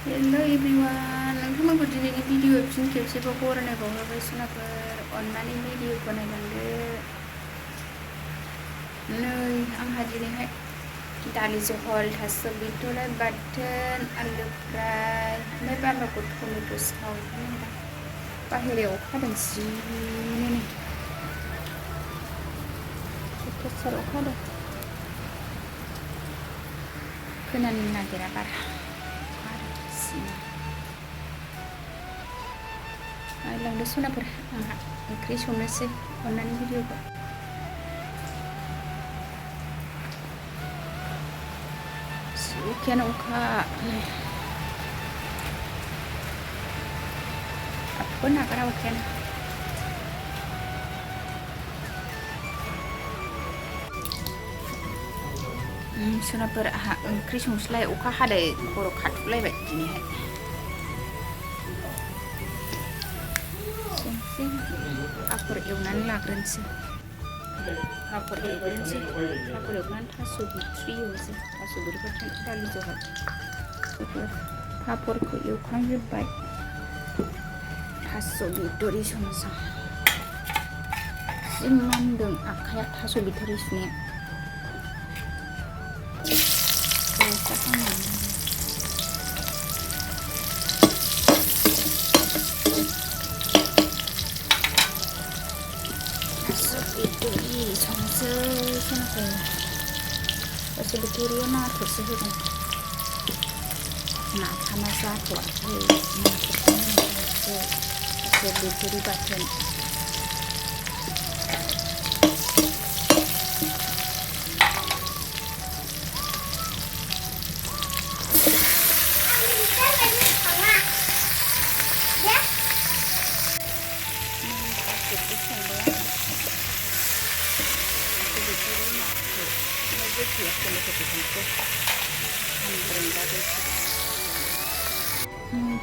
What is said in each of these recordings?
hello everyone नोंथांमोनखौ दिनैनि video फिन खेबसेबाव बरायनायबाव होबाय सोनाफोर अननानै भिडिअखौ नायलांदो नै आंहा दिनैहाय दालि जहल थास' बिथ'राइ बाथोन आलु फ्राय ओमफ्राय बान्दाखौ टमेट' सावनानै बाहेरायाव अखा हादों जिनो नै गोसार अखा हादों खोनानो नागिरा बारा नायलांदो सनाफोर आंहा ओंख्रि संनोसै अननानै भिडिअखौ अखायानो अखा आबो नागारा अखायानो सोनाफोर आंहा ओंख्रि संसैलाय अखा हादै खर' खाथुलायबाय दिनैहाय आफर एवनानै लाग्रोनोसै आफर एवनानै थास' बिथ्रि एवनोसै थास' बिथ्रिफोरजों दालि जहल पापरखौ एवखांजोब्बाय थास' बिथ'रि संसै जि मानदों आखाइया थास' बिथ'रि सुनाया बिथ'रि संसै सोनाफोर थास' बिथ'रियाव नाथुरसो होगोन नाफामा जाथ'वाखै नाथुरखौ होनोसै थास' बिथ'रि बाथोन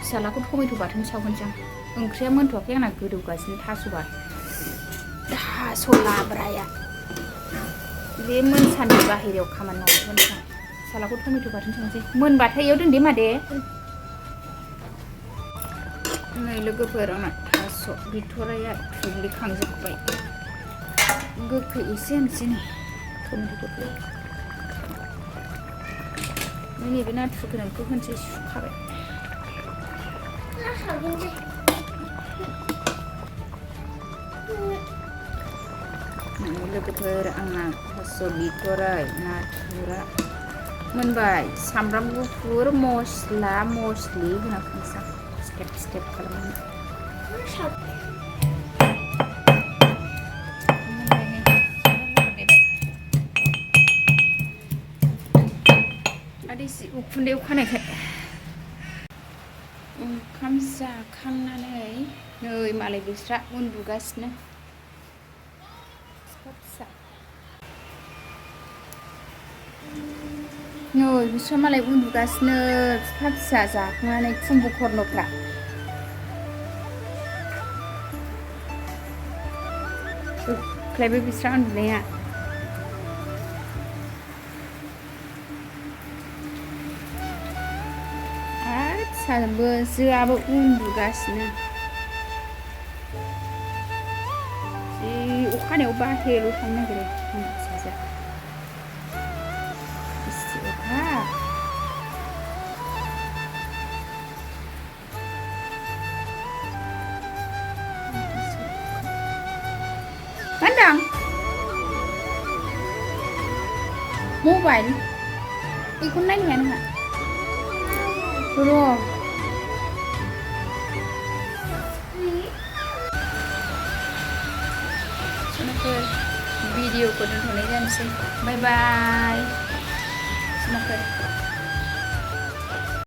फिसालाखौ टमेट' बाथोन सावहोनोसै आं ओंख्रिया मोनथ'वाखै आंना गोदौगासिनो थास' लाब्राया बे मोनसानि बाहेरायाव खामानि मावोमोन आं फिसालाखौ टमेट' बाथोन संसै मोनबाथाय इयाव दोनदे मादे नै लोगोफोर आंना थास' बिथ'राइया थुग्लिखांजोब्बाय गोखै एसे होनसै नै टमेट'फोरखौ नैबे नाथुर गोनांखौ होनसै सुखाबाय लोगोफोर आंना थास' बिथ'राइ नाथुरा मोनबाय सामब्राम गुफुर मस्ला मस्लि होना खांसा स्टेप खालामनानै आरो एसे उखुन्दैयाव खानायखाय ओंखाम जाखांनानै नै मालाय बिस्रा उन्दुगासिनो फिसा नै बिस्रा मालाय उन्दुगासिनो फिसा जाखांनानै खुम्बु कर्णफ्रा जोख्लायबाय बिस्रा उन्दुनाया फिसाबो जोआबो उन्दुगासिनो जि अखानायाव बाहेरायाव थांनो नागिरो फिसाजोआ एसे अखा मा होनदों मबाइल बेखौनो नायनो हाया नोंहा र' भिडिअखौ दोनथ'नाय जानोसै बाय बाय सोनाफोर